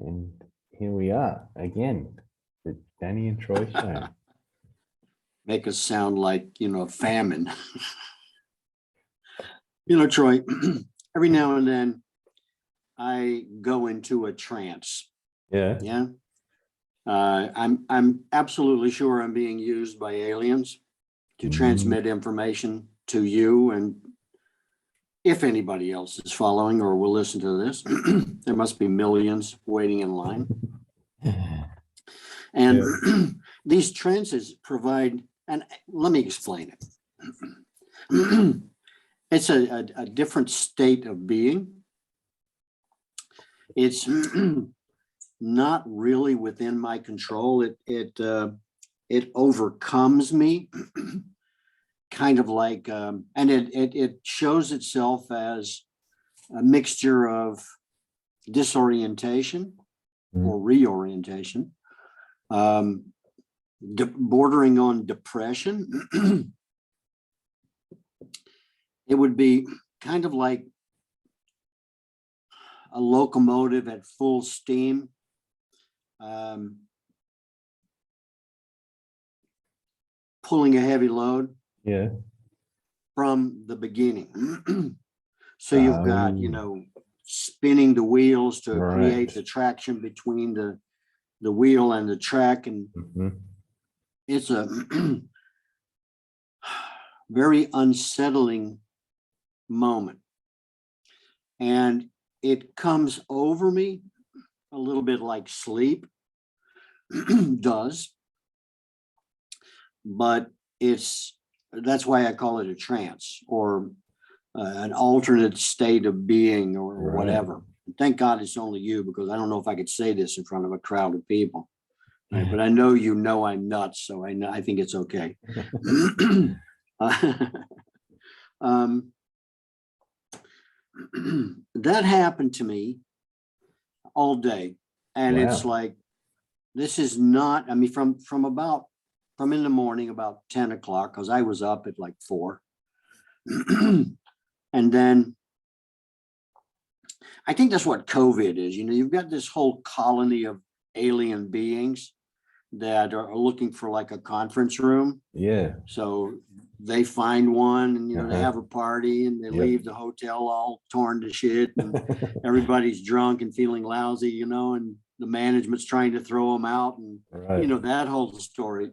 And here we are again, the Danny and Troy show. Make us sound like, famine. Troy, every now and then I go into a trance. Yeah. Yeah. I'm absolutely sure I'm being used by aliens to transmit information to you. And if anybody else is following or will listen to this, there must be millions waiting in line. And these trances provide, and let me explain it. It's a different state of being. It's not really within my control. It overcomes me, kind of like, and it shows itself as a mixture of disorientation or reorientation, bordering on depression. It would be kind of like a locomotive at full steam. Pulling a heavy load from the beginning. So you've got, spinning the wheels to create the traction between the wheel and the track. And it's a very unsettling moment. And it comes over me a little bit like sleep does, but that's why I call it a trance or an alternate state of being or whatever. Thank God it's only you, because I don't know if I could say this in front of a crowd of people. Right? But I know I'm nuts, so I think it's okay. That happened to me all day, and it's like, this is not, from in the morning about 10 o'clock, because I was up at like 4. And then I think that's what COVID is. You've got this whole colony of alien beings that are looking for like a conference room. Yeah. So they find one and, they have a party and they leave the hotel all torn to shit. And everybody's drunk and feeling lousy, and the management's trying to throw them out and, that whole story.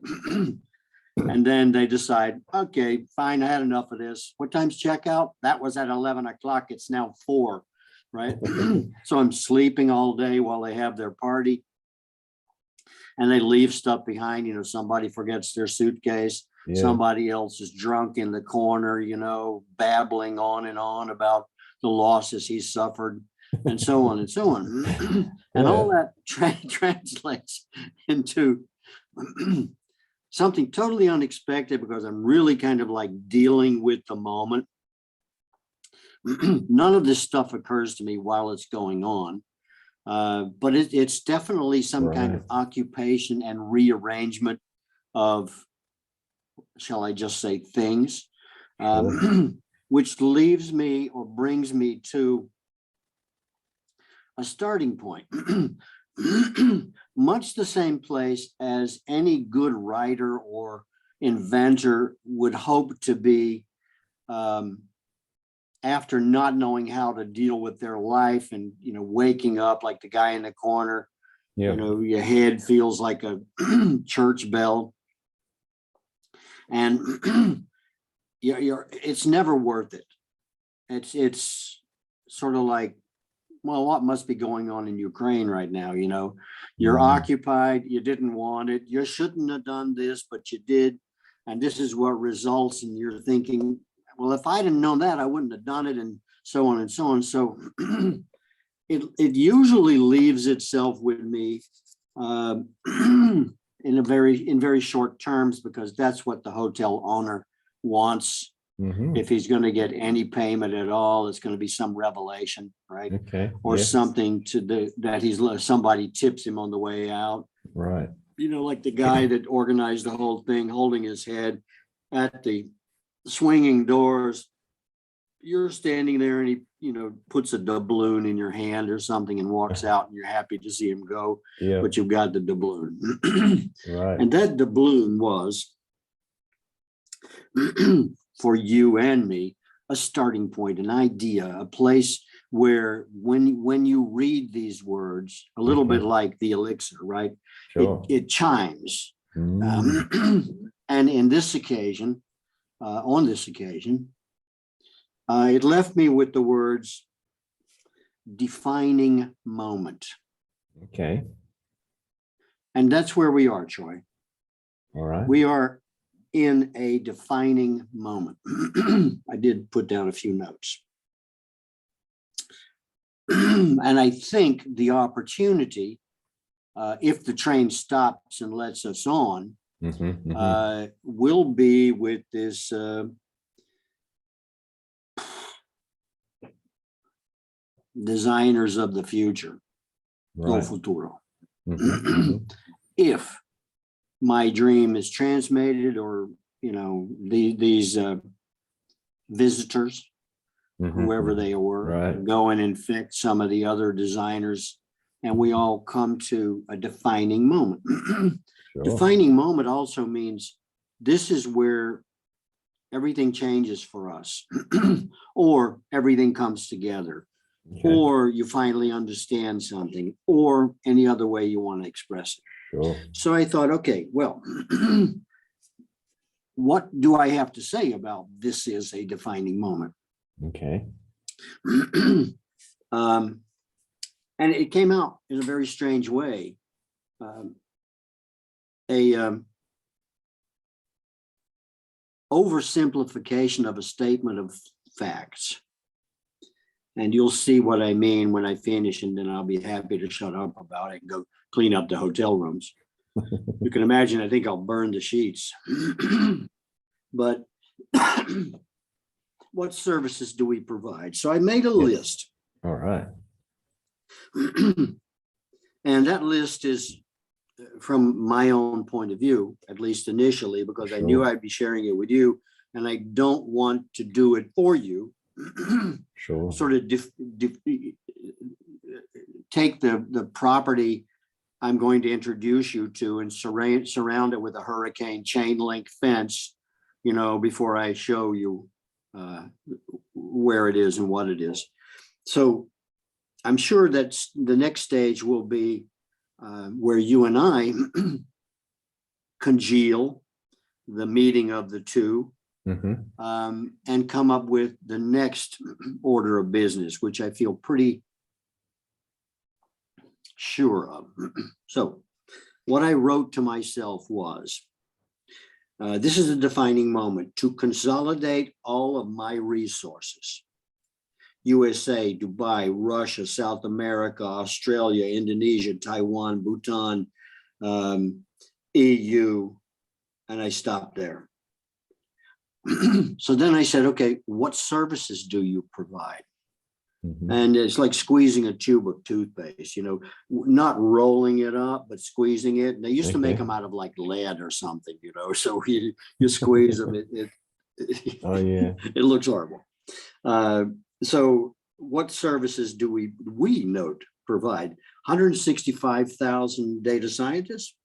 And then they decide, okay, fine, I had enough of this. What time's checkout? That was at 11 o'clock. It's now 4, right? So I'm sleeping all day while they have their party. And they leave stuff behind, somebody forgets their suitcase. Somebody else is drunk in the corner, babbling on and on about the losses he's suffered and so on and so on. And all that translates into something totally unexpected, because I'm really kind of like dealing with the moment. None of this stuff occurs to me while it's going on. But it's definitely some kind of occupation and rearrangement of, shall I just say, things, which leaves me or brings me to a starting point. Much the same place as any good writer or inventor would hope to be, after not knowing how to deal with their life and, waking up like the guy in the corner, your head feels like a church bell, and it's never worth it. It's sort of like, well, what must be going on in Ukraine right now? You're occupied, you didn't want it, you shouldn't have done this, but you did. And this is what results. And you're thinking, well, if I didn't know that, I wouldn't have done it, and so on and so on. So it usually leaves itself with me in very short terms, because that's what the hotel owner wants. If he's going to get any payment at all, it's going to be some revelation, right? Or something that somebody tips him on the way out, right? Like the guy that organized the whole thing, holding his head at the swinging doors, you're standing there and he, puts a doubloon in your hand or something and walks out and you're happy to see him go, Yeah, but you've got the doubloon. right. And that doubloon was for you and me, a starting point, an idea, a place where when you read these words, a little bit like the elixir, right? Sure. It chimes. Mm, And in this occasion, on this occasion, it left me with the words defining moment. okay. And that's where we are, Troy. All right. We are in a defining moment. I did put down a few notes. And I think the opportunity, if the train stops and lets us on, will be with this designers of the future, Right. El Futuro. Mhm. If my dream is transmitted, or these visitors, whoever they were, Right. go and infect some of the other designers, and we all come to a defining moment. Sure. Defining moment also means this is where everything changes for us, or everything comes together, Okay. or you finally understand something, or any other way you want to express it. Sure. So I thought, okay, well, what do I have to say about this is a defining moment? Okay. And it came out in a very strange way. Oversimplification of a statement of facts. And you'll see what I mean when I finish, and then I'll be happy to shut up about it and go clean up the hotel rooms. You can imagine, I think I'll burn the sheets. But what services do we provide? So I made a list. All right. And that list is from my own point of view, at least initially, because I knew Sure. I'd be sharing it with you, and I don't want to do it for you. Sure. Sort of take the property I'm going to introduce you to and surround it with a hurricane chain link fence, before I show you where it is and what it is. So I'm sure that the next stage will be where you and I congeal, the meeting of the two, and come up with the next order of business, which I feel pretty sure of. So what I wrote to myself was, this is a defining moment to consolidate all of my resources. USA, Dubai, Russia, South America, Australia, Indonesia, Taiwan, Bhutan, EU, and I stopped there. So then I said, okay, what services do you provide? And it's like squeezing a tube of toothpaste, not rolling it up, but squeezing it. And they used to make them out of like lead or something, so you squeeze them, Oh yeah. it looks horrible. So what services do we note provide? 165,000 data scientists,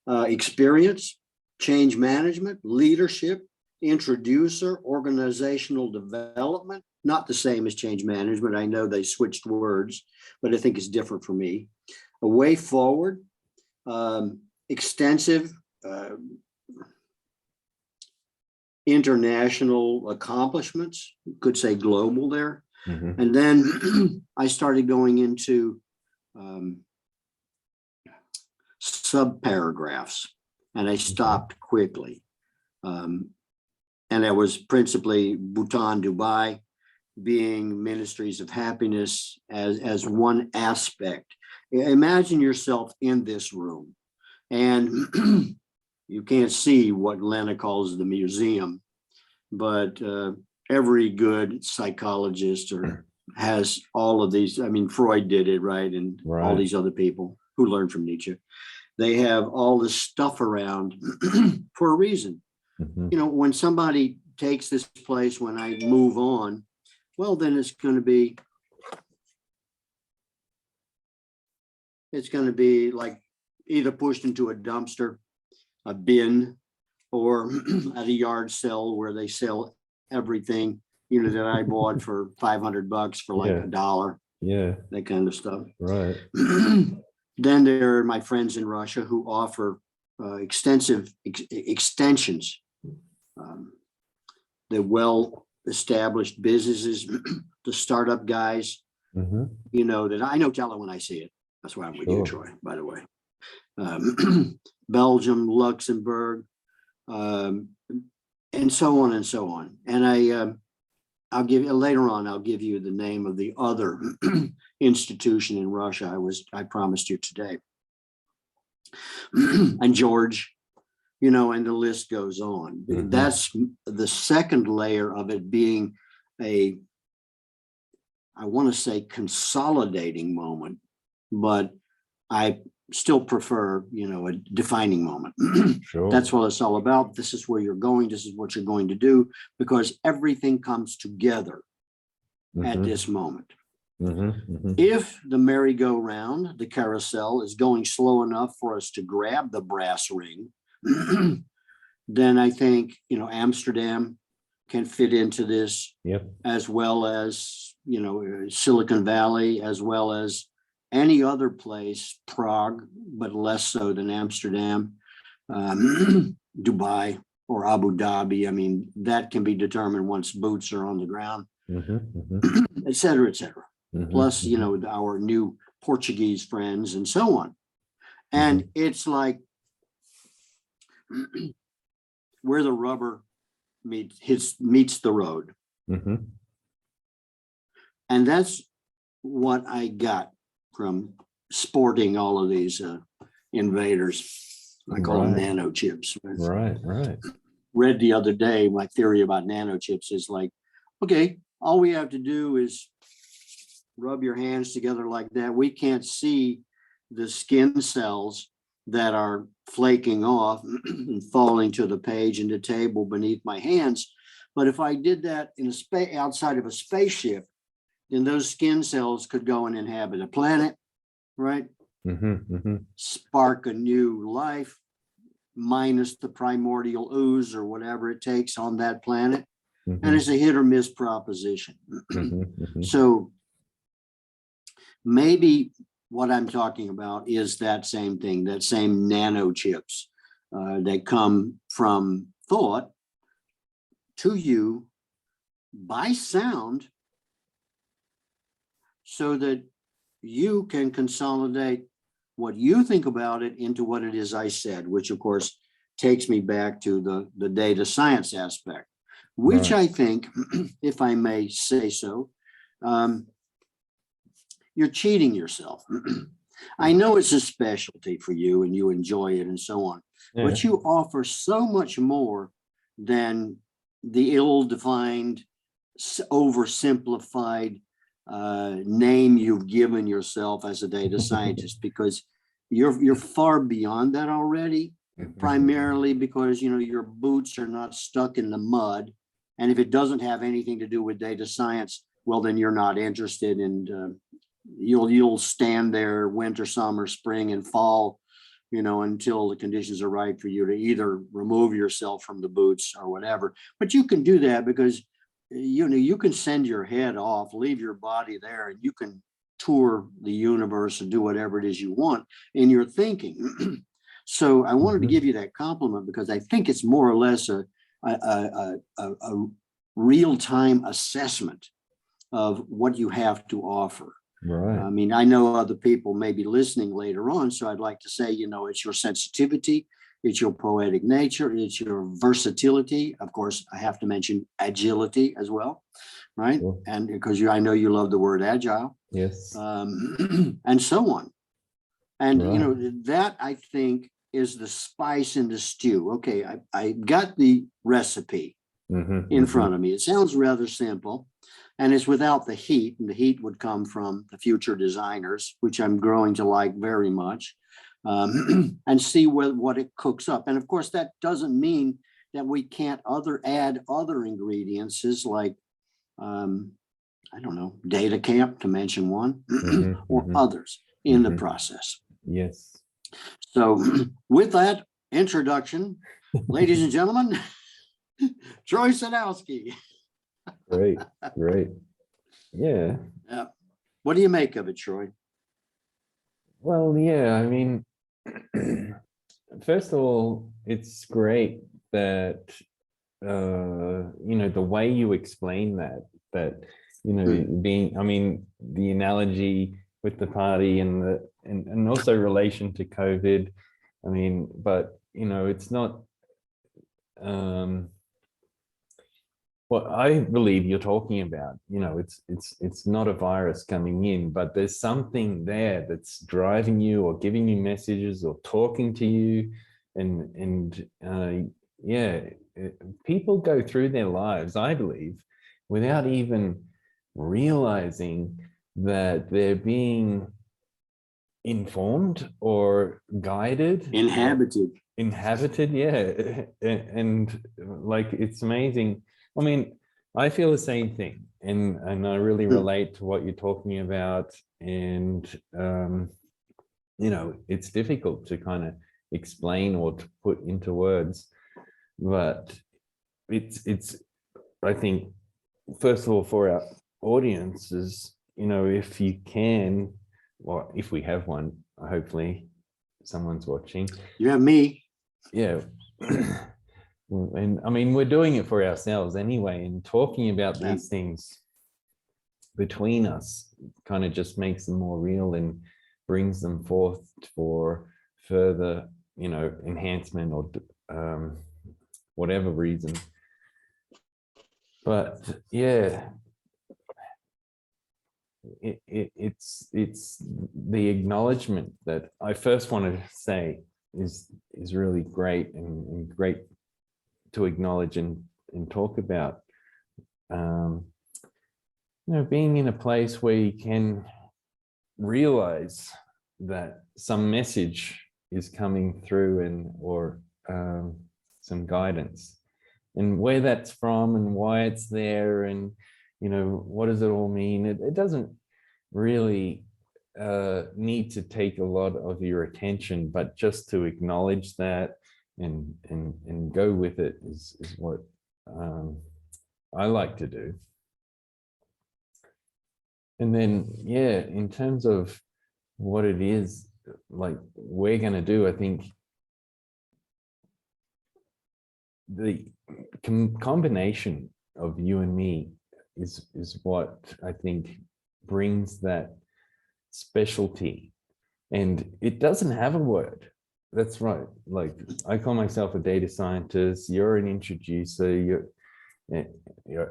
experience, change management, leadership, introducer, organizational development, not the same as change management. I know they switched words, but I think it's different for me. A way forward, extensive international accomplishments, could say global there. And then I started going into sub-paragraphs, and I stopped quickly. And that was principally Bhutan, Dubai, being ministries of happiness as one aspect. Imagine yourself in this room, and you can't see what Lena calls the museum, but every good psychologist has all of these. I mean, Freud did it, right? And all these other people who learned from Nietzsche, they have all this stuff around for a reason. When somebody takes this place, when I move on, well, then it's going to be like either pushed into a dumpster, a bin, or at a yard sale where they sell everything, that I bought for $500 for like Yeah. $1, Yeah, that kind of stuff. right. Then there are my friends in Russia who offer extensive extensions. The well-established businesses, the startup guys, Mm-hmm. that I know tell it when I see it. That's why I'm with you, Sure. Troy, by the way. Belgium, Luxembourg, and so on and so on. And I'll give you later on, I'll give you the name of the other institution in Russia I promised you today. And George, and the list goes on. Mhm. That's the second layer of it being I want to say consolidating moment, but I still prefer, a defining moment. Sure. That's what it's all about. This is where you're going. This is what you're going to do, because everything comes together at Mhm. this moment. Mhm. Mhm. If the merry-go-round, the carousel, is going slow enough for us to grab the brass ring, then I think, Amsterdam can fit into this, Yep. as well as, Silicon Valley, as well as any other place, Prague, but less so than Amsterdam, Dubai or Abu Dhabi. I mean, that can be determined once boots are on the ground, Mhm. Mhm. et cetera, et cetera. Mhm. Plus, Mhm. our new Portuguese friends and so on. And it's like where the rubber meets the road. Mhm. And that's what I got from sporting all of these invaders. I call them Right. nanochips. Right. Right. Read the other day, my theory about nanochips is like, okay, all we have to do is rub your hands together like that. We can't see the skin cells that are flaking off and falling to the page and the table beneath my hands. But if I did that in a space outside of a spaceship, then those skin cells could go and inhabit a planet, right? Mhm. Mhm. Spark a new life, minus the primordial ooze or whatever it takes on that planet. And Mhm. it's a hit or miss proposition. Mhm. Mhm. So maybe what I'm talking about is that same thing, that same nanochips that come from thought to you by sound, so that you can consolidate what you think about it into what it is I said, which of course takes me back to the data science aspect, which Right. I think, if I may say so, you're cheating yourself. I know it's a specialty for you and you enjoy it and so on, Yeah. but you offer so much more than the ill-defined, oversimplified name you've given yourself as a data scientist, because you're far beyond that already, Mhm. primarily because your boots are not stuck in the mud. And if it doesn't have anything to do with data science, well, then you're not interested, and you'll stand there winter, summer, spring, and fall, until the conditions are right for you to either remove yourself from the boots or whatever. But you can do that because you can send your head off, leave your body there, and you can tour the universe and do whatever it is you want in your thinking. So I wanted to Mhm. give you that compliment, because I think it's more or less a real-time assessment of what you have to offer. I Right. mean, I know other people may be listening later on, so I'd like to say, it's your sensitivity, it's your poetic nature, it's your versatility. Of course, I have to mention agility as well, right? Sure. And because I know you love the word agile, Yes. and so on. And, Right. that I think is the spice in the stew. Okay, I got the recipe Mhm. in Mhm. front of me. It sounds rather simple, and it's without the heat, and the heat would come from the future designers, which I'm growing to like very much, and see what it cooks up. And of course, that doesn't mean that we can't add other ingredients, like I don't know, Data Camp, to mention one, Mhm, or mhm. others in the Mhm. process. Yes. So with that introduction, ladies and gentlemen, Troy Sadowski. Great, great. Yeah. Yeah. What do you make of it, Troy? Well, yeah, I mean, first of all, it's great that the way you explain that, being, I mean, the analogy with the party and and also relation to COVID. I mean, but it's not what I believe you're talking about. It's not a virus coming in, but there's something there that's driving you or giving you messages or talking to you, and yeah, people go through their lives, I believe, without even realizing that they're being informed or guided or Inhabited. yeah. And like, it's amazing. I mean, I feel the same thing, and I really relate to what you're talking about. And it's difficult to kind of explain or to put into words, but it's I think, first of all, for our audiences, if you can, or if we have one, hopefully someone's watching. You have me. Yeah. And I mean, we're doing it for ourselves anyway, and talking about Yeah. these things between us kind of just makes them more real and brings them forth for further, enhancement or whatever reason. But yeah, it's the acknowledgement that I first want to say is really great, and great to acknowledge and talk about. Being in a place where you can realize that some message is coming through, or some guidance, and where that's from and why it's there, and what does it all mean. It doesn't really need to take a lot of your attention, but just to acknowledge that and go with it is what I like to do. And then, yeah, in terms of what it is, like, we're going to do, I think the combination of you and me is what I think brings that specialty. And it doesn't have a word. That's right. Like, I call myself a data scientist. You're an introducer. You're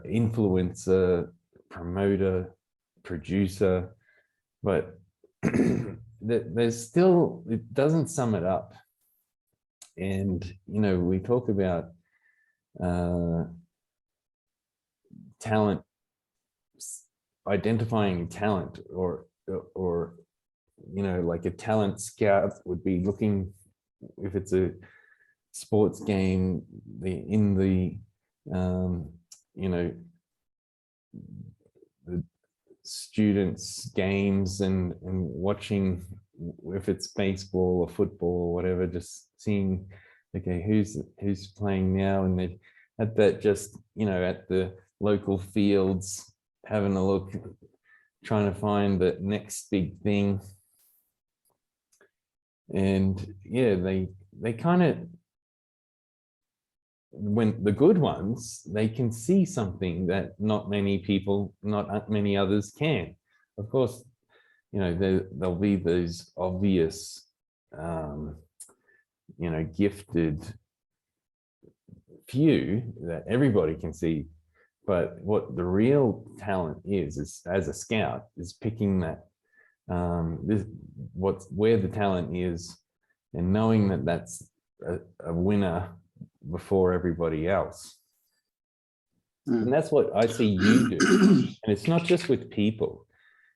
influencer, promoter, producer. But there's still, it doesn't sum it up. And we talk about talent, identifying talent, or like a talent scout would be looking, if it's a sports game, in the the students' games, and watching, if it's baseball or football or whatever, just seeing, okay, who's playing now, and they at that, just at the local fields, having a look, trying to find the next big thing. And yeah, they kind of, when the good ones, they can see something that not many others can. Of course, there'll be those obvious, gifted few that everybody can see. But what the real talent is as a scout, is picking that, where the talent is, and knowing that that's a winner before everybody else. And that's what I see you do. And it's not just with people,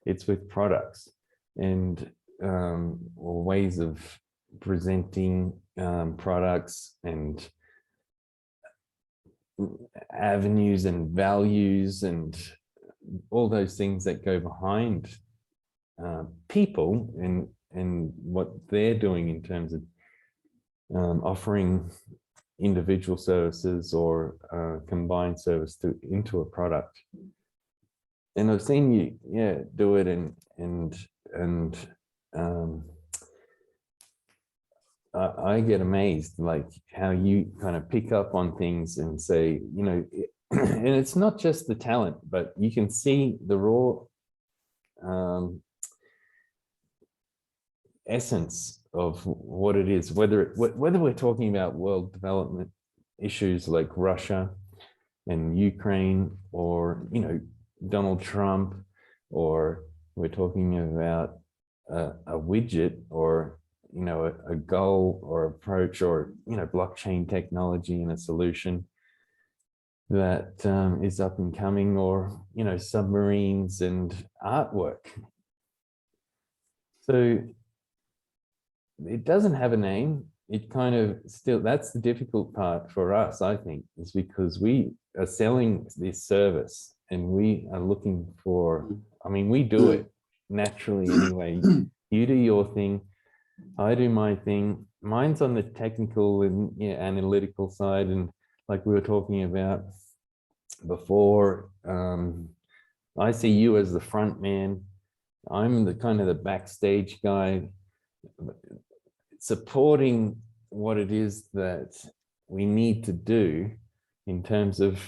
it's with products, and or ways of presenting products, and avenues and values, and all those things that go behind people and what they're doing in terms of offering individual services or combined service into a product. And I've seen you, yeah, do it, and I get amazed, like how you kind of pick up on things and say, you know, and it's not just the talent, but you can see the raw essence of what it is, whether we're talking about world development issues like Russia and Ukraine, or, you know, Donald Trump, or we're talking about a widget, or, you know, a goal or approach, or, you know, blockchain technology and a solution that is up and coming, or, you know, submarines and artwork. So it doesn't have a name. It kind of still, that's the difficult part for us, I think, is because we are selling this service and we are looking for, I mean, we do it naturally anyway. You do your thing, I do my thing. Mine's on the technical and, yeah, analytical side. And like we were talking about before, I see you as the front man. I'm the kind of the backstage guy, supporting what it is that we need to do in terms of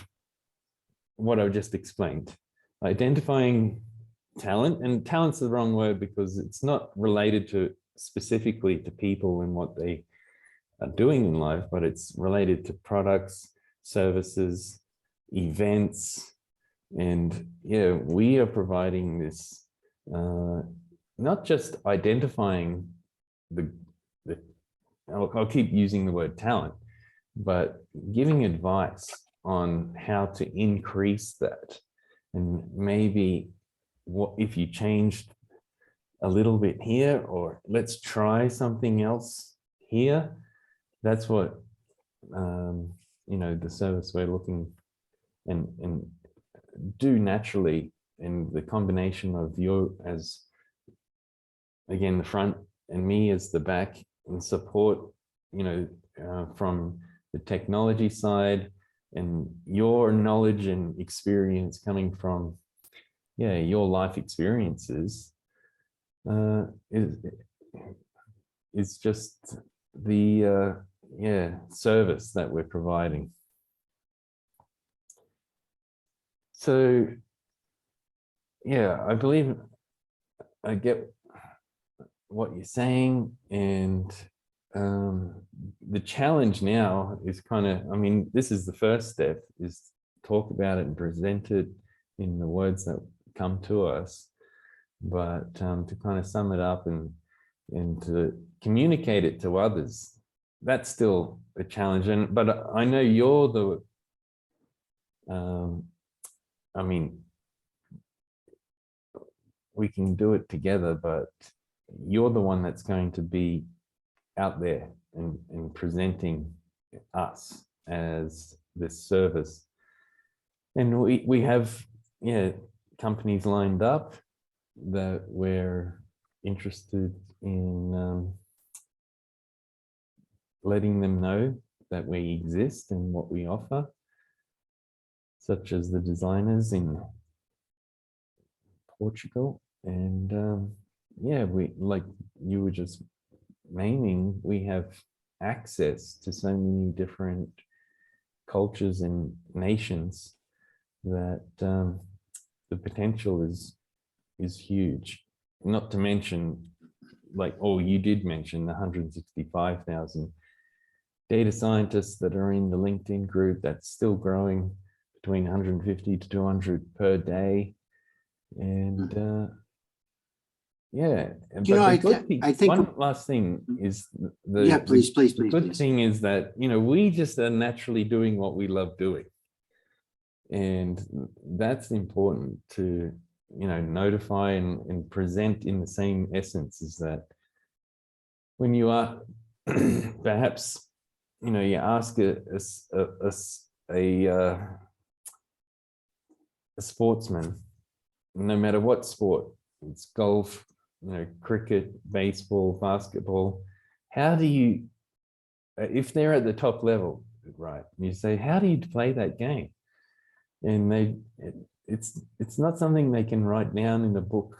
what I've just explained. Identifying talent, and talent's the wrong word because it's not related to specifically to people and what they are doing in life, but it's related to products, services, events. And yeah, we are providing this, not just identifying I'll keep using the word talent, but giving advice on how to increase that. And maybe what if you changed a little bit here, or let's try something else here. That's what, you know, the service we're looking and do naturally. And the combination of you as, again, the front and me as the back, and support, you know, from the technology side, and your knowledge and experience coming from, yeah, your life experiences, is just the yeah, service that we're providing. So yeah, I believe I get what you're saying, and the challenge now is kind of, I mean, this is the first step, is talk about it and present it in the words that come to us, but to kind of sum it up and to communicate it to others, that's still a challenge. And but I know you're the I mean, we can do it together, but you're the one that's going to be out there and presenting us as this service. And we have, yeah, companies lined up that we're interested in letting them know that we exist and what we offer, such as the designers in Portugal. And yeah, we, like you were just naming, we have access to so many different cultures and nations that the potential is huge. Not to mention, like, oh, you did mention the 165,000 data scientists that are in the LinkedIn group. That's still growing, between 150 to 200 per day. And yeah, You know, I think one last thing is yeah, please. The good thing is that, you know, we just are naturally doing what we love doing. And that's important to, you know, notify and present in the same essence, is that when you are perhaps, you know, you ask a sportsman, no matter what sport, it's golf, cricket, baseball, basketball. How do you, if they're at the top level, right? You say, how do you play that game? And it's not something they can write down in a book,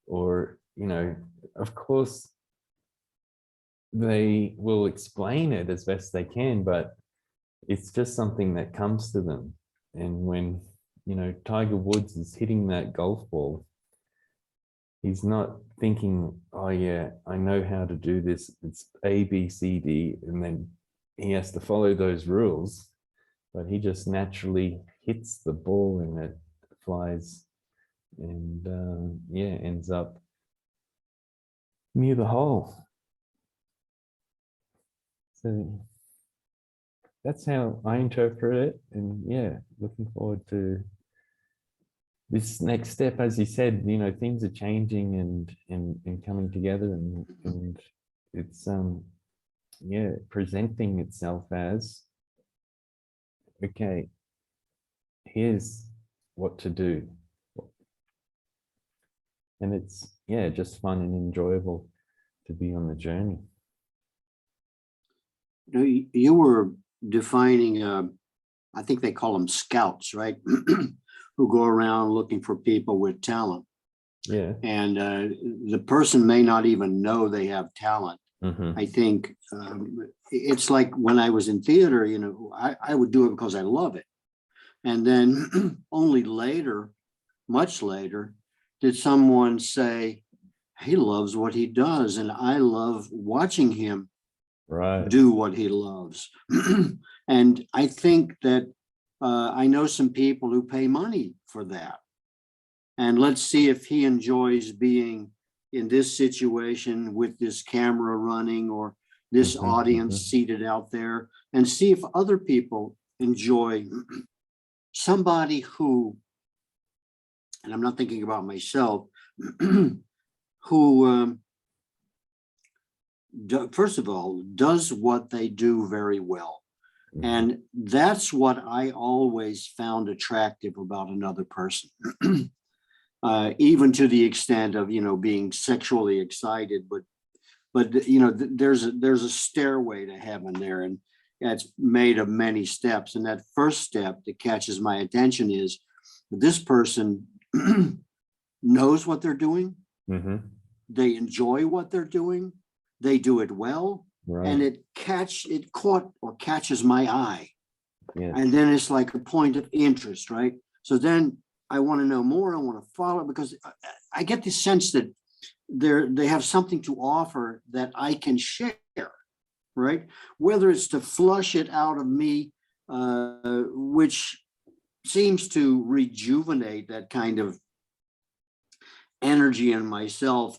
or of course they will explain it as best they can, but it's just something that comes to them. And when Tiger Woods is hitting that golf ball, he's not thinking, oh yeah, I know how to do this, it's A, B, C, D, and then he has to follow those rules, but he just naturally hits the ball and it flies and ends up near the hole. So that's how I interpret it. And yeah, looking forward to this next step. As you said, things are changing and coming together, and it's presenting itself as, okay, here's what to do. And it's just fun and enjoyable to be on the journey. You were defining, I think they call them scouts, right? Who go around looking for people with talent. Yeah. And the person may not even know they have talent. Mm-hmm. I think it's like when I was in theater, I would do it because I love it. And then only later, much later, did someone say, he loves what he does, and I love watching him do what he loves. And I think that I know some people who pay money for that. And let's see if he enjoys being in this situation with this camera running, or this audience seated out there, and see if other people enjoy somebody who, and I'm not thinking about myself, who, first of all, does what they do very well. And that's what I always found attractive about another person. Even to the extent of, being sexually excited, but there's a stairway to heaven there, and it's made of many steps. And that first step that catches my attention is this person knows what they're doing. Mm-hmm. They enjoy what they're doing. They do it well. Right. And it catches my eye. Yeah. And then it's like a point of interest, right? So then I want to know more. I want to follow, because I get the sense that they have something to offer that I can share, right? Whether it's to flush it out of me, which seems to rejuvenate that kind of energy in myself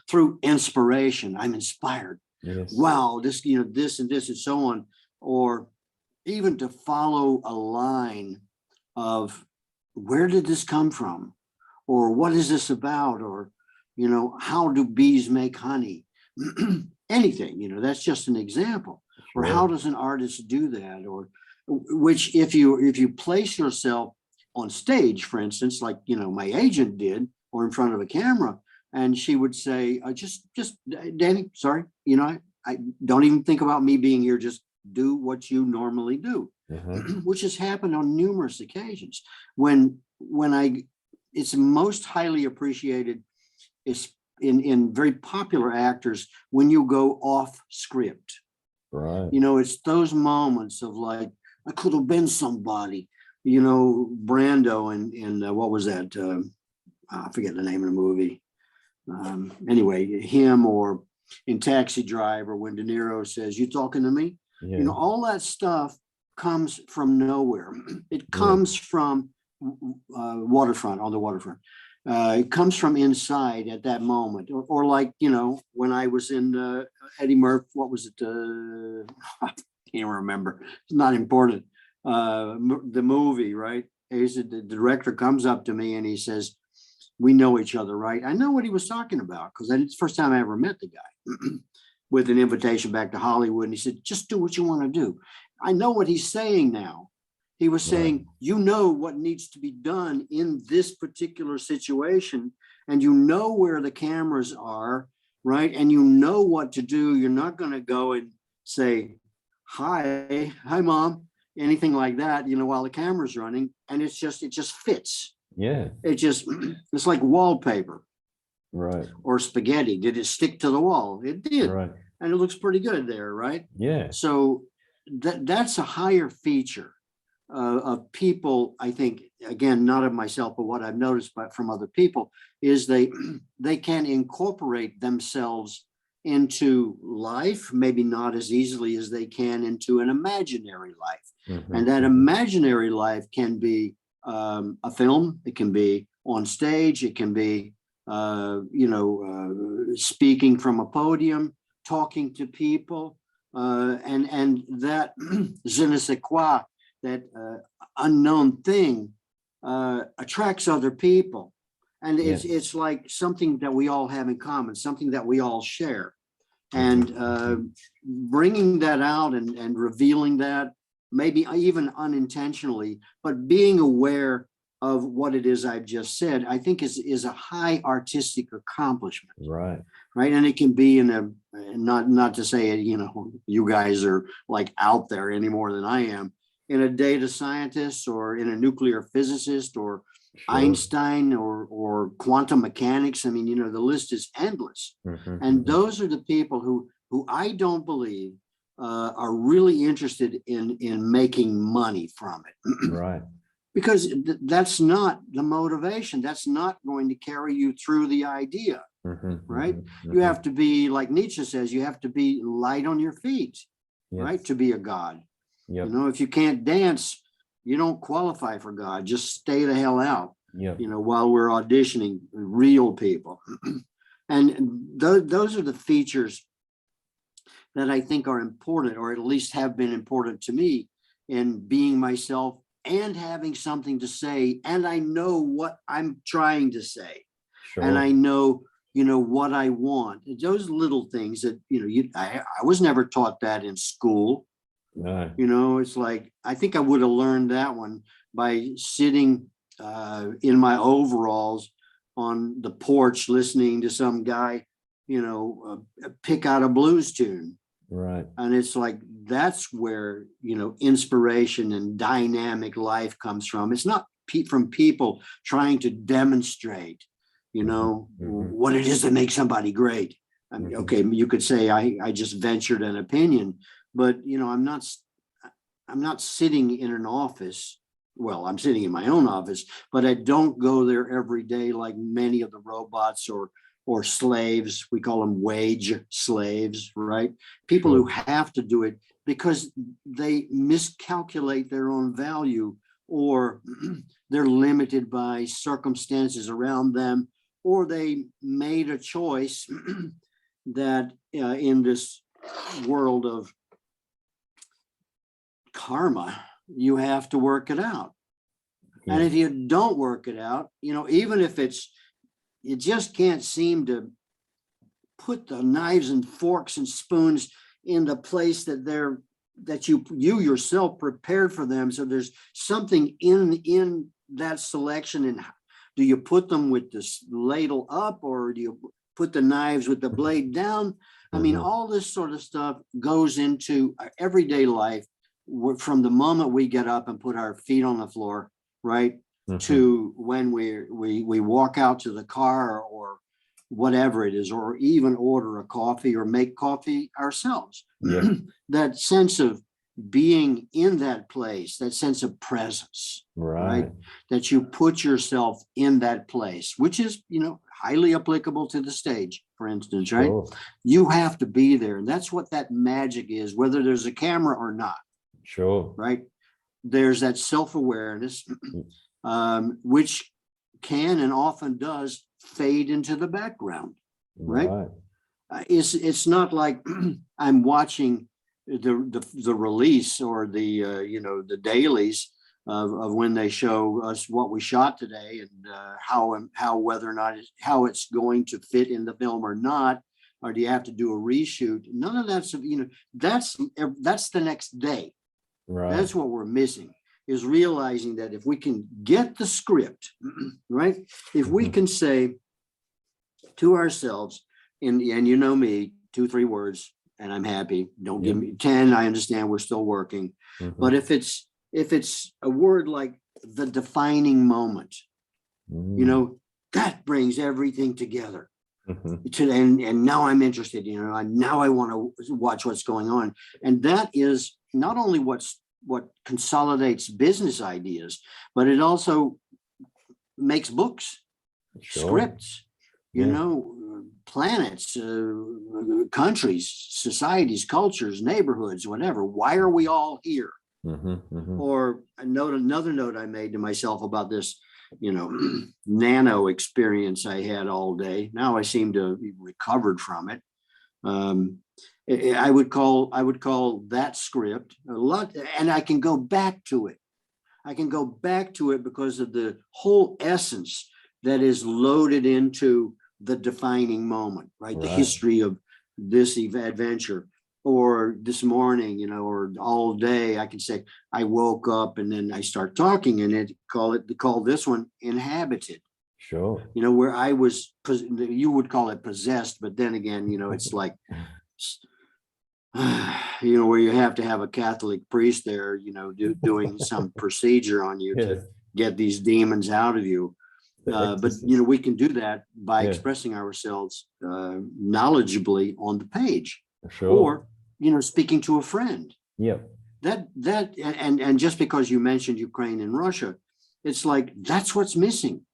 through inspiration. I'm inspired. Yes. Wow, this, this and this and so on, or even to follow a line of, where did this come from? Or what is this about? Or, how do bees make honey? Anything, that's just an example. Sure. Or how does an artist do that? Or which, if you place yourself on stage, for instance, like, my agent did, or in front of a camera, and she would say, just Danny, sorry, I don't even think about me being here, just do what you normally do. Which has happened on numerous occasions. When it's most highly appreciated is in very popular actors when you go off script. Right. It's those moments of like, I could have been somebody, Brando and what was that? I forget the name of the movie. Anyway, him, or in Taxi Driver, when De Niro says, "You talking to me?" Yeah. All that stuff comes from nowhere. It comes from on the waterfront. It comes from inside at that moment, or like, when I was in Eddie Murphy, what was it? I can't remember. It's not important. The movie, right? The director comes up to me and he says, "We know each other, right?" I know what he was talking about, because it's the first time I ever met the guy. With an invitation back to Hollywood. And he said, "Just do what you want to do." I know what he's saying now. He was Right. saying, you know what needs to be done in this particular situation, and you know where the cameras are, right? And you know what to do. You're not going to go and say, hi, mom, anything like that, while the camera's running. And it just fits. Yeah. It's like wallpaper Right. or spaghetti. Did it stick to the wall? It did. Right. And it looks pretty good there, right? Yeah. So that's a higher feature of people, I think, again, not of myself, but what I've noticed from other people is they can incorporate themselves into life, maybe not as easily as they can into an imaginary life. Mhm. And that imaginary life can be a film, it can be on stage, it can be, speaking from a podium, talking to people, and that je ne sais quoi, that unknown thing attracts other people. And it's like something that we all have in common, something that we all share. And bringing that out and revealing that, maybe even unintentionally, but being aware of what it is I've just said, I think is a high artistic accomplishment. Right. Right. And it can be in a, not to say, you guys are like out there any more than I am, in a data scientist or in a nuclear physicist or Sure. Einstein or quantum mechanics. I mean, the list is endless. Mhm. And those are the people who I don't believe are really interested in making money from it. Right. Because that's not the motivation. That's not going to carry you through the idea, Mhm. right? Mhm. You have to be, like Nietzsche says, you have to be light on your feet, right? Yes. To be a god. Yep. If you can't dance, you don't qualify for God. Just stay the hell out, Yep. while we're auditioning real people. And those are the features that I think are important, or at least have been important to me in being myself and having something to say. And I know what I'm trying to say. Sure. And I know, what I want. Those little things that, I was never taught that in school. No. It's like, I think I would have learned that one by sitting in my overalls on the porch, listening to some guy, pick out a blues tune. Right. And it's like, that's where, inspiration and dynamic life comes from. It's not from people trying to demonstrate, what it is that makes somebody great. I mean, okay, you could say I just ventured an opinion, but I'm not sitting in an office. Well, I'm sitting in my own office, but I don't go there every day like many of the robots or slaves. We call them wage slaves, right? People Sure. who have to do it because they miscalculate their own value, or they're limited by circumstances around them, or they made a choice that in this world of karma, you have to work it out. Yeah. And if you don't work it out, even if you just can't seem to put the knives and forks and spoons in the place that you yourself prepared for them. So there's something in that selection. And do you put them with this ladle up, or do you put the knives with the blade down? I mean, all this sort of stuff goes into our everyday life from the moment we get up and put our feet on the floor, right? To when we walk out to the car or whatever it is, or even order a coffee or make coffee ourselves. Yeah. That sense of being in that place, that sense of presence, right? That you put yourself in that place, which is, highly applicable to the stage, for instance, right? Sure. You have to be there. And that's what that magic is, whether there's a camera or not. Sure. Right? There's that self-awareness, which can and often does fade into the background, right? It's not like I'm watching the release or the dailies of when they show us what we shot today and how whether or not how it's going to fit in the film or not, or do you have to do a reshoot? None of that's that's the next day. Right. That's what we're missing. is realizing that if we can get the script, right? If we can say to ourselves, and you know me, 2, 3 words, and I'm happy. Don't give me 10. I understand we're still working. But if it's a word like the defining moment, you know, that brings everything together. And now I'm interested, you know, now I want to watch what's going on. And that is not only what consolidates business ideas, but it also makes books, scripts, you know, planets, countries, societies, cultures, neighborhoods, whatever. Why are we all here? Or another note I made to myself about this, you know, nano experience I had all day. Now I seem to be recovered from it. I would call that script a lot, and I can go back to it. I can go back to it because of the whole essence that is loaded into the defining moment, right? The history of this adventure, or this morning, you know, or all day. I can say I woke up and then I start talking, and call this one inhabited. Sure. You know, where I was, you would call it possessed, but then again, you know, it's like, you know, where you have to have a Catholic priest there, you know, doing some procedure on you to get these demons out of you. But, you know, we can do that by expressing ourselves knowledgeably on the page, or, you know, speaking to a friend. And just because you mentioned Ukraine and Russia, it's like, that's what's missing.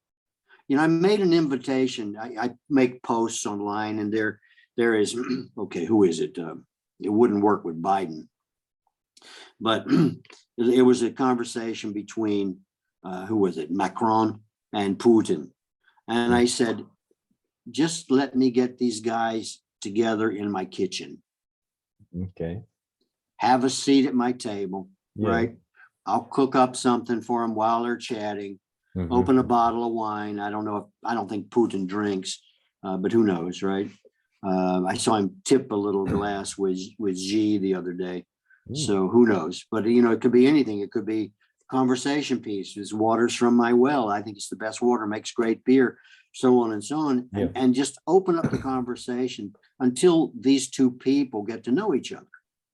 You know, I made an invitation. I make posts online, and there is, okay, who is it? It wouldn't work with Biden, but it was a conversation between, who was it? Macron and Putin. And I said, just let me get these guys together in my kitchen. Okay. Have a seat at my table, right? I'll cook up something for them while they're chatting. Open a bottle of wine. I don't think Putin drinks, but who knows, right? I saw him tip a little glass with Xi the other day. So who knows? But, you know, it could be anything. It could be conversation piece. This water's from my well. I think it's the best water, makes great beer, so on and so on. And just open up the conversation until these two people get to know each other.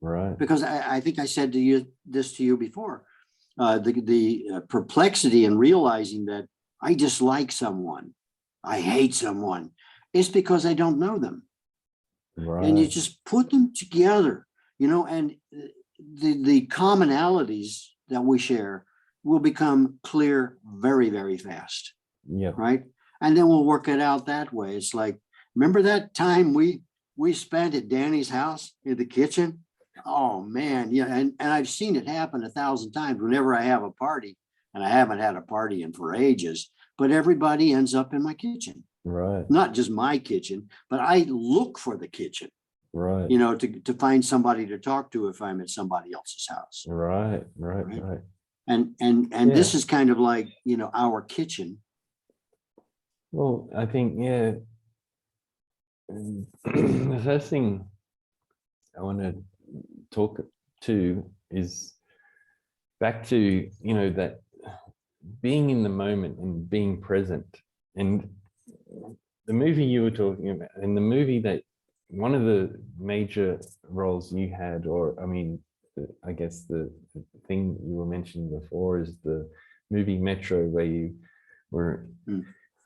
Right. Because I think I said to you before, the perplexity in realizing that I dislike someone, I hate someone, is because I don't know them. Right. And you just put them together, you know, and the commonalities that we share will become clear very, very fast. Right. And then we'll work it out that way. It's like, remember that time we spent at Danny's house in the kitchen? Oh man, yeah, and I've seen it happen 1,000 times whenever I have a party, and I haven't had a party in for ages, but everybody ends up in my kitchen. Right. Not just my kitchen, but I look for the kitchen. Right. You know, to find somebody to talk to if I'm at somebody else's house. Right. And this is kind of like, you know, our kitchen. Well, I think, the first thing I want to talk to is back to, you know, that being in the moment and being present. And the movie you were talking about, and the movie that one of the major roles you had, or I mean, I guess the thing you were mentioning before is the movie Metro, where you were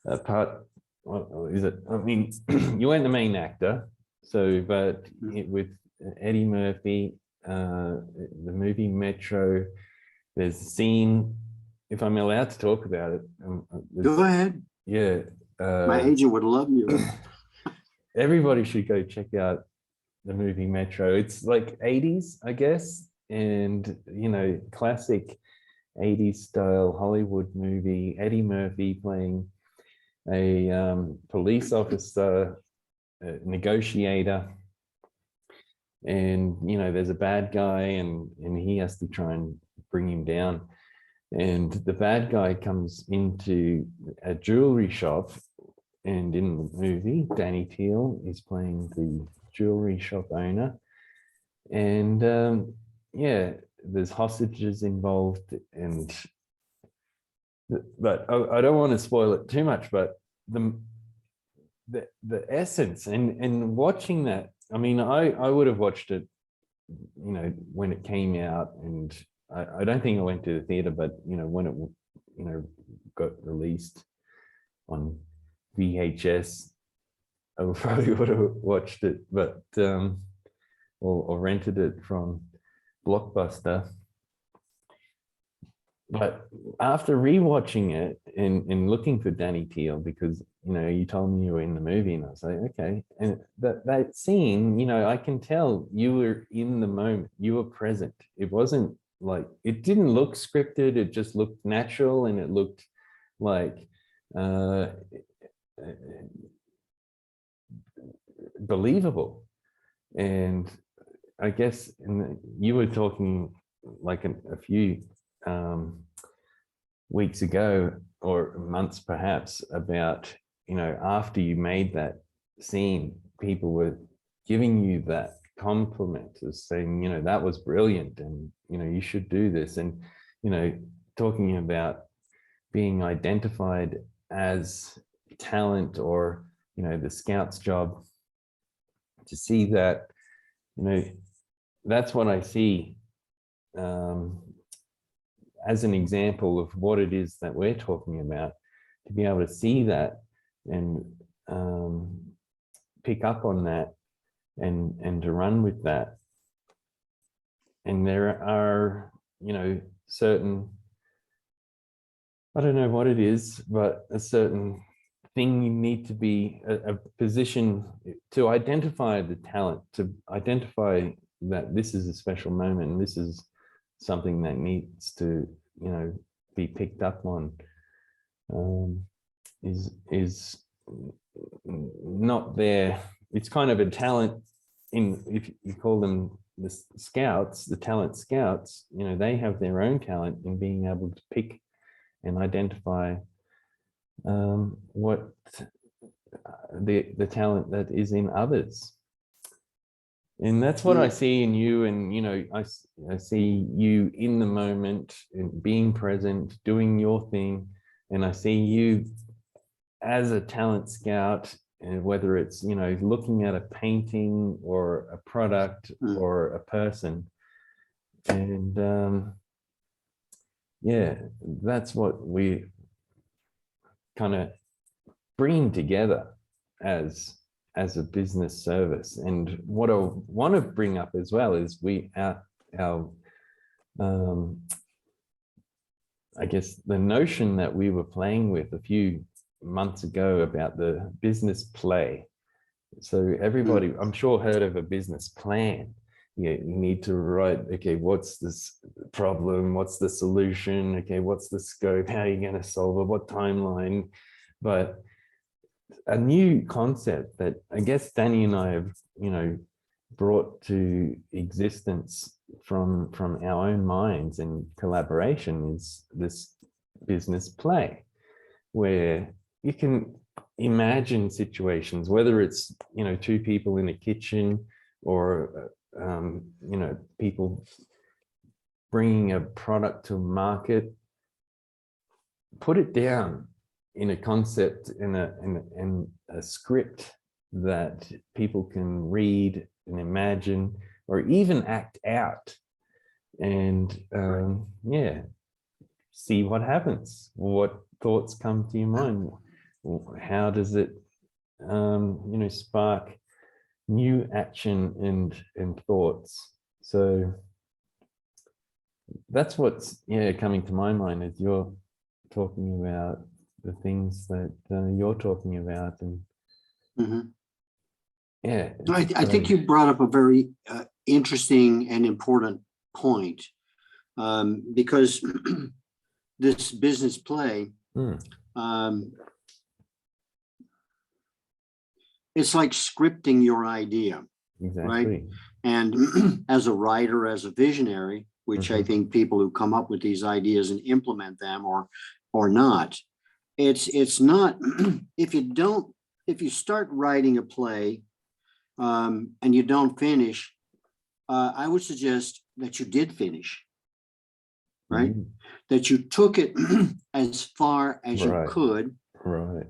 a part. What is it? I mean, you weren't the main actor, so but with Eddie Murphy, the movie Metro, there's a scene, if I'm allowed to talk about it. Go ahead. Yeah. My agent would love you. Everybody should go check out the movie Metro. It's like 80s, I guess, and, you know, classic 80s style Hollywood movie. Eddie Murphy playing a police officer, a negotiator, and, you know, there's a bad guy, and he has to try and bring him down. And the bad guy comes into a jewelry shop, and in the movie, Danny Teal is playing the jewelry shop owner. And there's hostages involved, and but I don't want to spoil it too much, but the essence and watching that, I mean, I would have watched it, you know, when it came out, and I don't think I went to the theater, but you know, when it, you know, got released on VHS, I probably would have watched it, but or rented it from Blockbuster. But after rewatching it and looking for Danny Teal, because you know, you told me you were in the movie, and I was like, okay. And that scene, you know, I can tell you were in the moment, you were present. It wasn't like, it didn't look scripted, it just looked natural, and it looked like believable. And I guess you were talking like a few weeks ago, or months perhaps, about, you know, after you made that scene, people were giving you that compliment, as saying, you know, that was brilliant, and you know, you should do this. And you know, talking about being identified as talent, or you know, the Scouts job, to see that, you know, that's what I see as an example of what it is that we're talking about, to be able to see that and pick up on that and to run with that. And there are, you know, certain, I don't know what it is, but a certain thing you need to be, a position to identify the talent, to identify that this is a special moment, and this is something that needs to, you know, be picked up on, is not there. It's kind of a talent in, if you call them the Scouts, the talent Scouts, you know, they have their own talent in being able to pick and identify what the talent that is in others. And that's what I see in you. And, you know, I see you in the moment and being present, doing your thing. And I see you as a talent scout, and whether it's, you know, looking at a painting or a product or a person. And yeah, that's what we kind of bring together as a business service. And what I want to bring up as well is our I guess the notion that we were playing with a few months ago about the business play. So everybody, I'm sure, heard of a business plan. You need to write, okay, what's this problem? What's the solution? Okay, what's the scope? How are you going to solve it? What timeline? But a new concept that I guess Danny and I have, you know, brought to existence from our own minds and collaboration is this business play, where you can imagine situations, whether it's, you know, two people in a kitchen, or you know, people bringing a product to market. Put it down in a concept, in a script that people can read and imagine, or even act out, and yeah, see what happens. What thoughts come to your mind? How does it you know, spark new action and thoughts? So that's what's, yeah, coming to my mind as you're talking about the things that you're talking about. And yeah, I think you brought up a very interesting and important point, because this business play, it's like scripting your idea, right? And as a writer, as a visionary, which I think people who come up with these ideas and implement them or not, it's not, if you start writing a play and you don't finish, I would suggest that you did finish, right? That you took it as far as you Right. could. Right.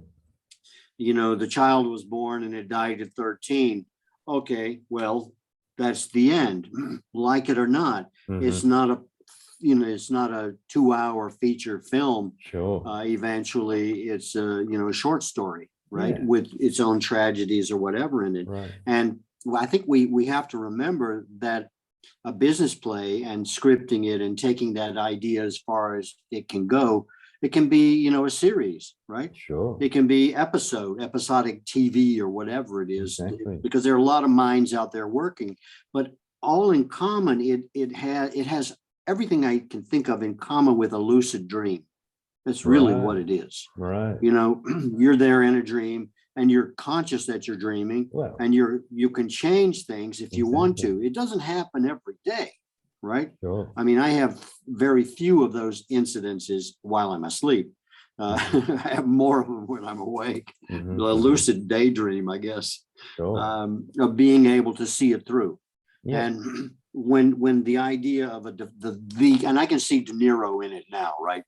You know, the child was born and it died at 13. Okay, well, that's the end. Like it or not, it's not a, you know, it's not a 2-hour feature film. Sure. Eventually, it's a, you know, a short story, right, Yeah. with its own tragedies or whatever in it. Right. And I think we have to remember that a business play and scripting it and taking that idea as far as it can go, it can be, you know, a series, right? Sure. It can be episodic TV or whatever it is, Exactly. because there are a lot of minds out there working, but all in common, it has everything I can think of in common with a lucid dream. That's really what Right. it is. Right. You know, you're there in a dream and you're conscious that you're dreaming, Well, and you can change things if you want exactly. to. It doesn't happen every day, right? Sure. I mean, I have very few of those incidences while I'm asleep. I have more of them when I'm awake. Mhm, A mhm. lucid daydream, I guess, Sure. of being able to see it through. Yeah. And when the idea of the and I can see De Niro in it now, right?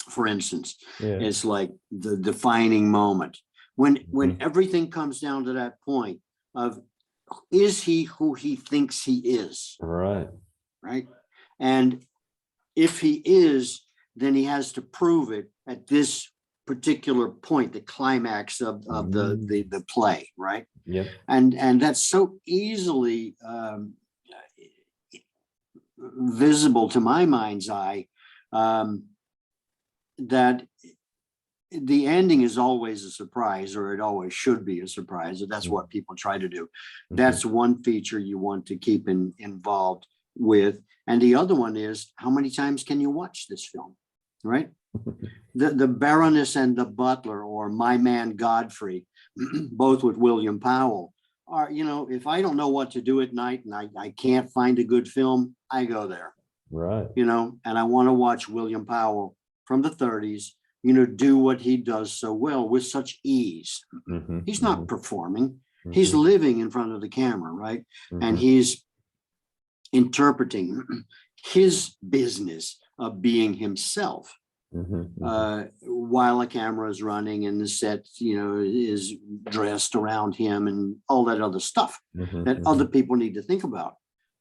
For instance, Yeah. it's like the defining moment when Mhm. everything comes down to that point of, is he who he thinks he is, Right. right? And if he is, then he has to prove it at this particular point, the climax of the play, right? Yep. And that's so easily visible to my mind's eye, that the ending is always a surprise, or it always should be a surprise. And that's what people try to do. That's one feature you want to keep involved with. And the other one is, how many times can you watch this film, right? The Baroness and the Butler, or My Man Godfrey, both with William Powell, are, you know, if I don't know what to do at night and I can't find a good film, I go there, Right. you know, and I want to watch William Powell from the 30s, you know, do what he does so well with such ease. Mhm, He's not performing, mhm, he's living in front of the camera, right? And mhm, he's interpreting his business of being himself, mhm, mhm. while a camera is running and the set, you know, is dressed around him and all that other stuff Mhm, that mhm. other people need to think about.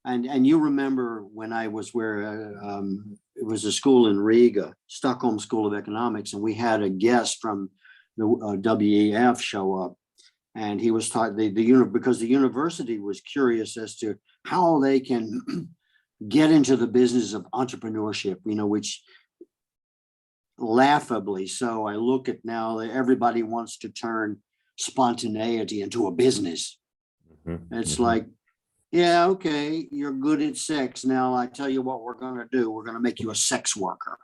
And you remember when I was where it was a school in Riga, Stockholm School of Economics, and we had a guest from the WEF show up, and he was taught because the university was curious as to how they can get into the business of entrepreneurship, you know, which laughably so I look at now that everybody wants to turn spontaneity into a business. Mhm, It's mhm. like, yeah, okay, you're good at sex. Now I tell you what we're going to do. We're going to make you a sex worker.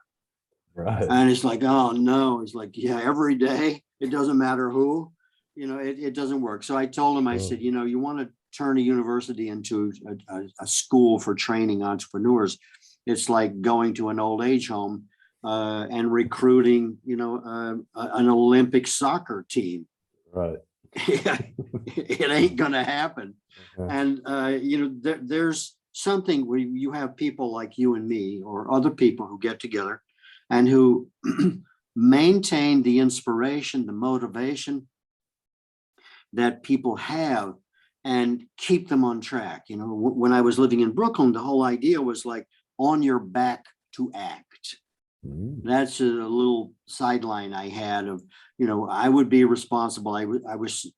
Right. And it's like, oh no, it's like, yeah, every day, it doesn't matter who, you know, it doesn't work. So I told him, I Sure. said, you know, you want to turn a university into a school for training entrepreneurs. It's like going to an old age home and recruiting, you know, an Olympic soccer team. Right. It ain't gonna happen. Okay. And you know, there's something where you have people like you and me, or other people who get together and who maintain the inspiration, the motivation that people have, and keep them on track. You know, when I was living in Brooklyn, the whole idea was like, on your back to act. Mm. That's a little sideline I had of, you know, I would be responsible. I was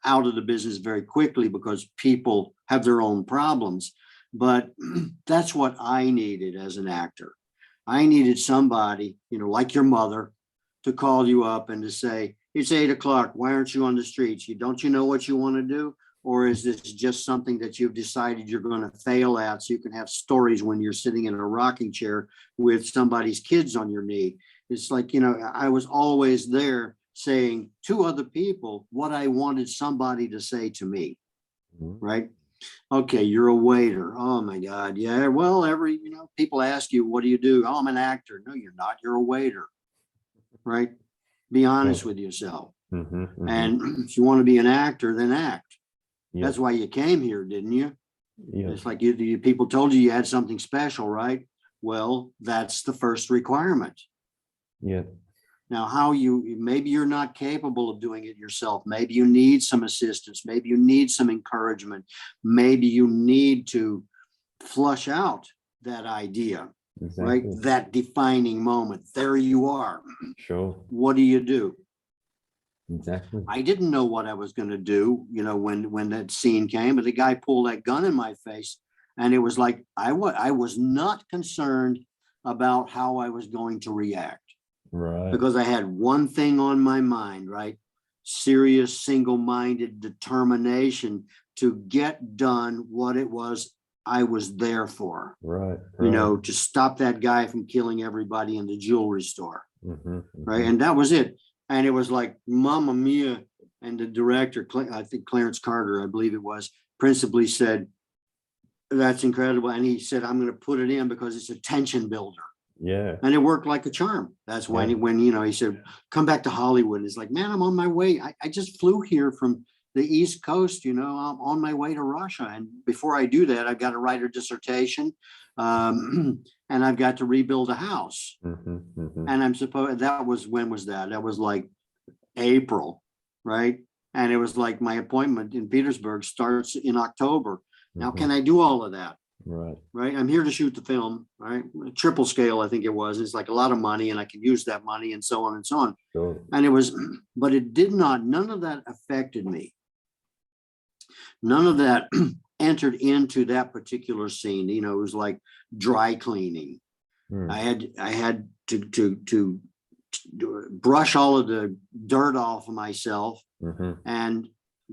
out of the business very quickly because people have their own problems. But that's what I needed as an actor. I needed somebody, you know, like your mother, to call you up and to say, it's 8 o'clock. Why aren't you on the streets? Don't you know what you want to do? Or is this just something that you've decided you're going to fail at so you can have stories when you're sitting in a rocking chair with somebody's kids on your knee? It's like, you know, I was always there saying to other people what I wanted somebody to say to me, Mhm. right? Okay, you're a waiter. Oh my God. Yeah. Well, you know, people ask you, what do you do? Oh, I'm an actor. No, you're not. You're a waiter, right? Be honest Sure. with yourself. Mhm, mhm. And if you want to be an actor, then act. Yeah. That's why you came here, didn't you? Yeah. It's like people told you you had something special, right? Well, that's the first requirement. Yeah. Now, maybe you're not capable of doing it yourself. Maybe you need some assistance. Maybe you need some encouragement. Maybe you need to flush out that idea, right? Exactly. That defining moment. There you are. Sure. What do you do? Exactly. I didn't know what I was going to do, when that scene came, but the guy pulled that gun in my face, and it was like I was not concerned about how I was going to react, Right. because I had one thing on my mind, right? Serious, single-minded determination to get done what it was I was there for, Right. to stop that guy from killing everybody in the jewelry store. Mm-hmm, Right. And that was it. And it was like, Mamma Mia. And the director, I think Clarence Carter, I believe it was, principally said, that's incredible. And he said, I'm going to put it in because it's a tension builder. Yeah. And it worked like a charm. That's when, he said, come back to Hollywood. It's like, man, I'm on my way. I just flew here from the East Coast, I'm on my way to Russia. And before I do that, I've got to write a dissertation. And I've got to rebuild a house. Mm-hmm, mm-hmm. And when was that? That was like April, right? And it was like my appointment in Petersburg starts in October. Now, can I do all of that? Right. Right. I'm here to shoot the film, right? Triple scale, I think it was. It's like a lot of money, and I can use that money, and so on and so on. Sure. And but it did not, none of that affected me. None of that entered into that particular scene. It was like dry cleaning. I had to brush all of the dirt off of myself and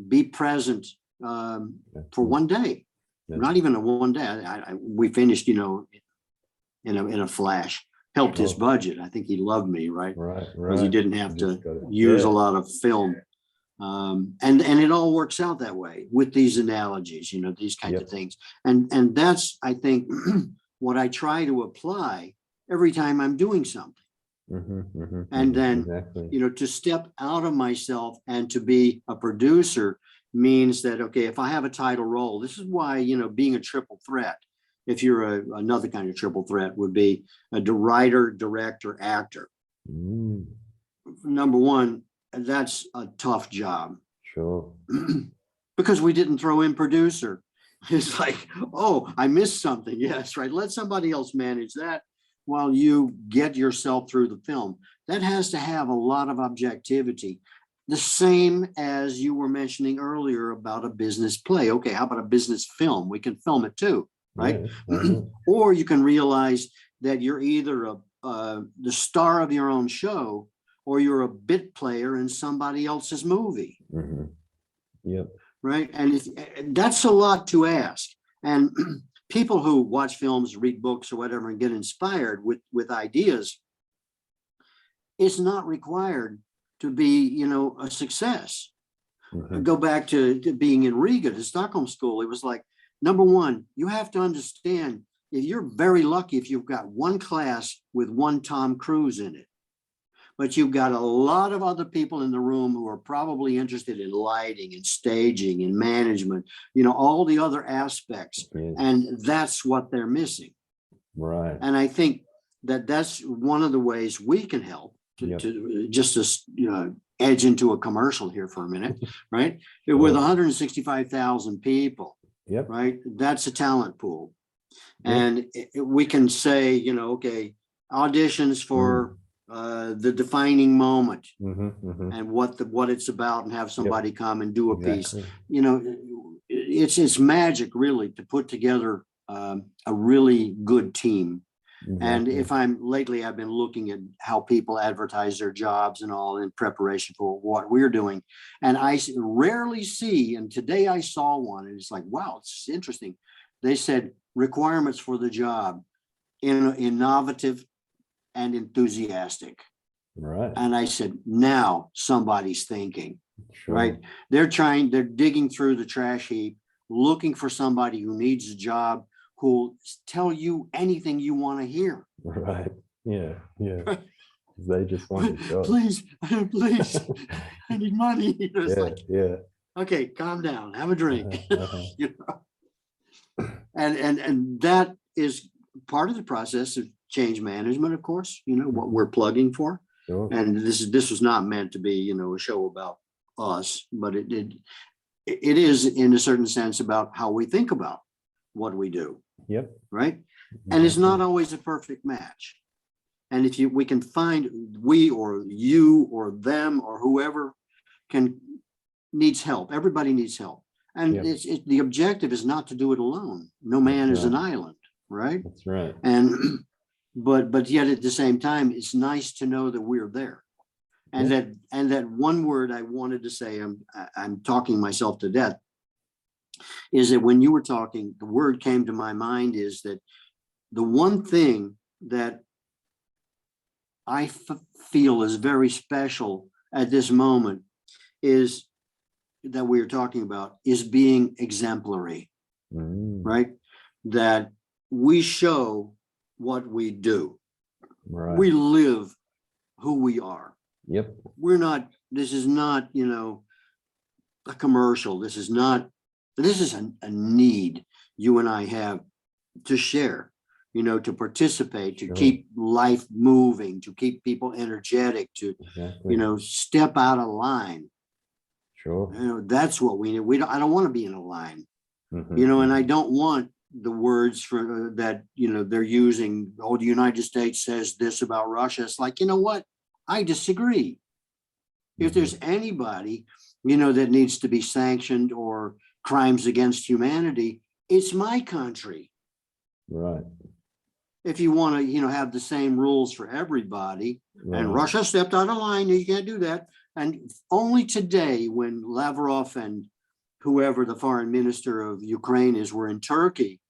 be present for one day. Not even a one day. We finished, in a flash. Helped his budget. I think he loved me, right? Right. Because he didn't have to use a lot of film. And it all works out that way with these analogies, these kinds of things. And that's, I think, what I try to apply every time I'm doing something. And then, to step out of myself and to be a producer means that, okay, if I have a title role, this is why, being a triple threat, if you're another kind of triple threat, would be a writer, director, actor. Number one, that's a tough job. Sure. Because we didn't throw in producer. It's like, oh, I missed something. Yes, right. Let somebody else manage that while you get yourself through the film. That has to have a lot of objectivity. The same as you were mentioning earlier about a business play. Okay, how about a business film? We can film it too, right? Or you can realize that you're either the star of your own show, or you're a bit player in somebody else's movie. Yep. Right. And that's a lot to ask. And people who watch films, read books or whatever, and get inspired with ideas, it's not required to be, a success. Go back to being in Riga, the Stockholm School. It was like, number one, you have to understand, if you're very lucky if you've got one class with one Tom Cruise in it. But you've got a lot of other people in the room who are probably interested in lighting and staging and management, all the other aspects. Yes. And that's what they're missing. Right. And I think that's one of the ways we can help to just to edge into a commercial here for a minute, right? With 165,000 people, right? That's a talent pool. And we can say, okay, auditions for the defining moment and what it's about, and have somebody come and do a piece. It's magic, really, to put together a really good team. And I've been looking at how people advertise their jobs and all in preparation for what we're doing. And I rarely see, and today I saw one, and it's like, wow, it's interesting. They said requirements for the job: innovative and enthusiastic. Right. And I said, now somebody's thinking. Sure. Right? They're digging through the trash heap, looking for somebody who needs a job, who'll tell you anything you want to hear. Right. Yeah. They just want a job. Please, I need money. Okay, calm down, have a drink. And that is part of the process of change management, of course, what we're plugging for. Sure. And this was not meant to be, a show about us, but it is in a certain sense about how we think about what we do. Yep. Right. And it's not always a perfect match. And if we can find, we or you or them or whoever needs help. Everybody needs help. And the objective is not to do it alone. No man is an island, right? That's right. And but yet at the same time, it's nice to know that we're there. And that one word I wanted to say, I'm talking myself to death, is that when you were talking, the word came to my mind is that the one thing that I feel is very special at this moment is that we're talking about is being exemplary, right? That we show what we do. Right. We live who we are. Yep. This is not, a commercial. This is a need you and I have to share, to participate, to keep life moving, to keep people energetic, to, step out of line. Sure. That's what we need. I don't want to be in a line, and I don't want the words for that, they're using, the United States says this about Russia. It's like, you know what? I disagree. If there's anybody, that needs to be sanctioned or crimes against humanity, it's my country. Right. If you want to, have the same rules for everybody, and Russia stepped out of line, you can't do that. And only today, when Lavrov and whoever the foreign minister of Ukraine is were in Turkey,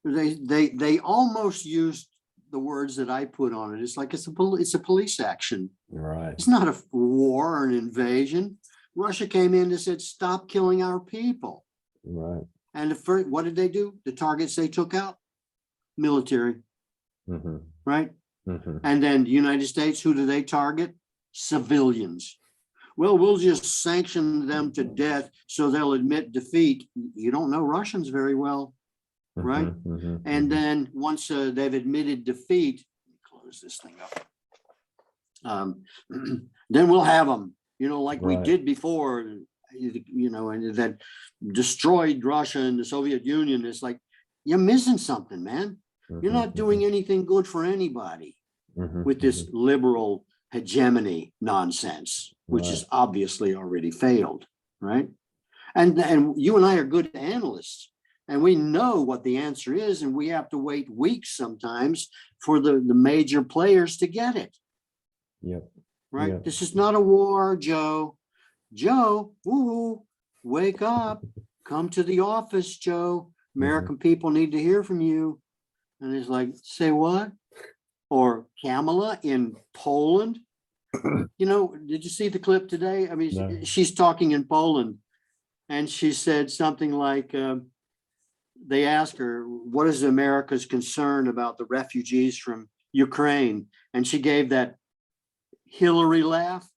they almost used the words that I put on it. It's like it's a police action. Right. It's not a war or an invasion. Russia came in and said, "Stop killing our people." Right. And what did they do? The targets they took out, military. Right. And then the United States, who do they target? Civilians. Well, we'll just sanction them to death so they'll admit defeat. You don't know Russians very well, right? And then once they've admitted defeat, close this thing up. Then we'll have them, like we did before, and that destroyed Russia and the Soviet Union. It's like, you're missing something, man. You're not doing anything good for anybody with this liberal hegemony nonsense, which is obviously already failed, right? And you and I are good analysts, and we know what the answer is, and we have to wait weeks sometimes for the major players to get it. Yep. Right? Yep. This is not a war, Joe. Joe, wake up. Come to the office, Joe. American people need to hear from you. And it's like, say what? Or Kamala in Poland. Did you see the clip today? I mean, she's talking in Poland, and she said something like, they asked her, what is America's concern about the refugees from Ukraine? And she gave that Hillary laugh,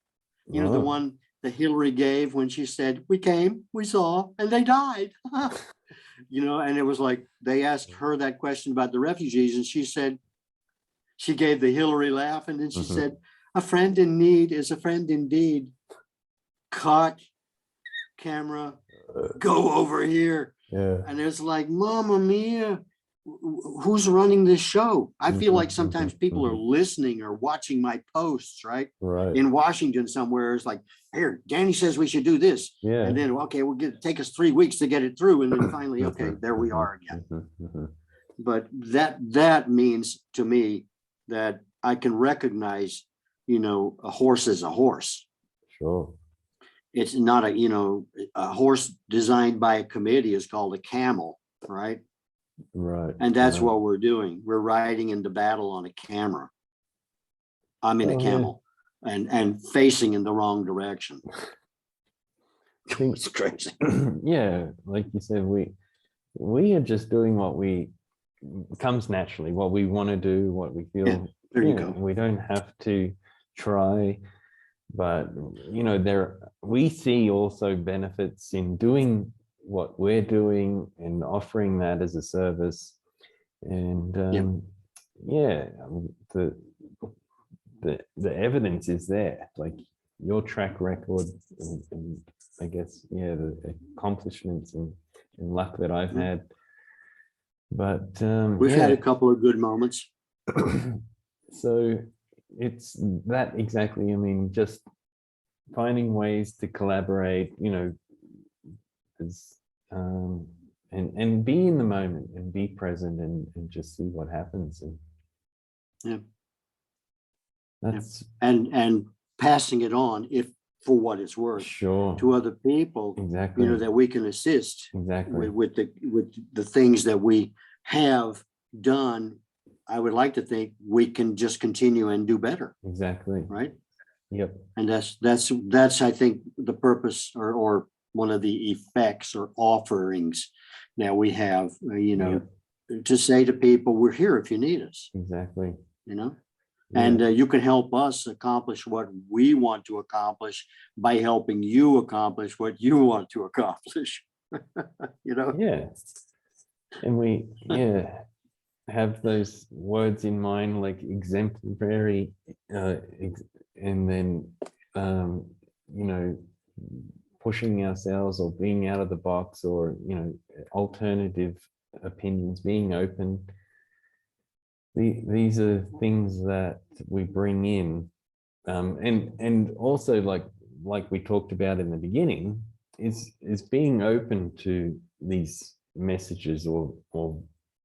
the one that Hillary gave when she said, we came, we saw, and they died. And it was like, they asked her that question about the refugees, and she said, she gave the Hillary laugh, and then she said, a friend in need is a friend indeed. Cut, camera, go over here. Yeah. And it's like, Mamma Mia, who's running this show? I feel like sometimes people are listening or watching my posts, right? In Washington somewhere. It's like, here, Danny says we should do this. Yeah. And then, okay, take us 3 weeks to get it through. And then finally, okay, there we are again. But that means to me that I can recognize, a horse is a horse. Sure. It's not a horse designed by a committee is called a camel, right? Right. And that's what we're doing. We're riding into battle on a camera. I'm in a camel and facing in the wrong direction. It's crazy. Yeah, like you said, we are just doing what comes naturally, what we want to do, what we feel. Yeah, there you go. We don't have to try, but we see also benefits in doing what we're doing and offering that as a service. And Yep. yeah, the evidence is there, like your track record and I guess, yeah, the accomplishments and luck that I've had. But We've had a yeah. couple of good moments. So it's that exactly. I mean, just finding ways to collaborate, you know, is, and be in the moment and be present and just see what happens. And Yeah. that's And passing it on, if for what it's worth, sure. to other people, Exactly. you know, that we can assist Exactly. with the things that we have done. I would like to think we can just continue and do better, Exactly. right? Yep. And that's I think the purpose or one of the effects or offerings that we have, you know, to say to people, we're here if you need us, Exactly. you know. Yeah. And you can help us accomplish what we want to accomplish by helping you accomplish what you want to accomplish. You know? Yeah. And we, yeah, have those words in mind, like exemplary, and then, you know, pushing ourselves or being out of the box, or, you know, alternative opinions, being open. These are things that we bring in, and also like we talked about in the beginning, is being open to these messages or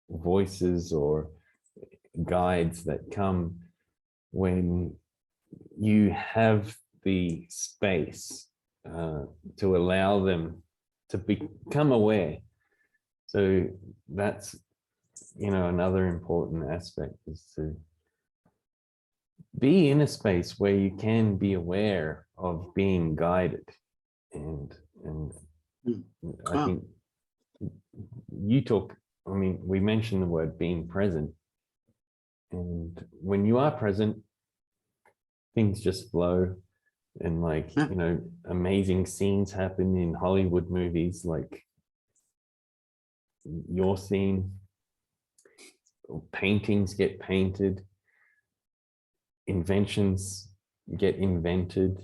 voices or guides that come when you have the space to allow them to become aware. So that's, you know, another important aspect is to be in a space where you can be aware of being guided. And I Wow. think you talk, I mean, we mentioned the word being present. And when you are present, things just flow, and like, Yeah. you know, amazing scenes happen in Hollywood movies, like your scene, paintings get painted, inventions get invented,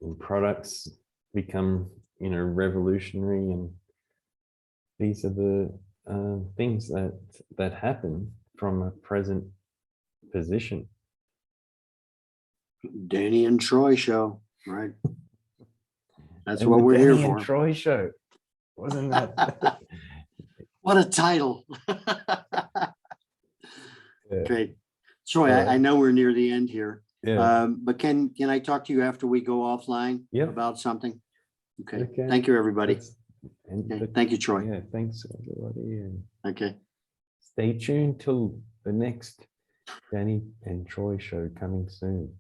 and products become, you know, revolutionary. And these are the things that happen from a present position. Danny and Troy show, right? That's And what the we're here Danny and for. Troy show, wasn't that? What a title. Yeah. Great. Troy, I know we're near the end here, Yeah. but can I talk to you after we go offline Yep. about something? Okay. Okay. Thank you, everybody. And Thank you, Troy. yeah, thanks everybody, and Okay. stay tuned till the next Danny and Troy show coming soon.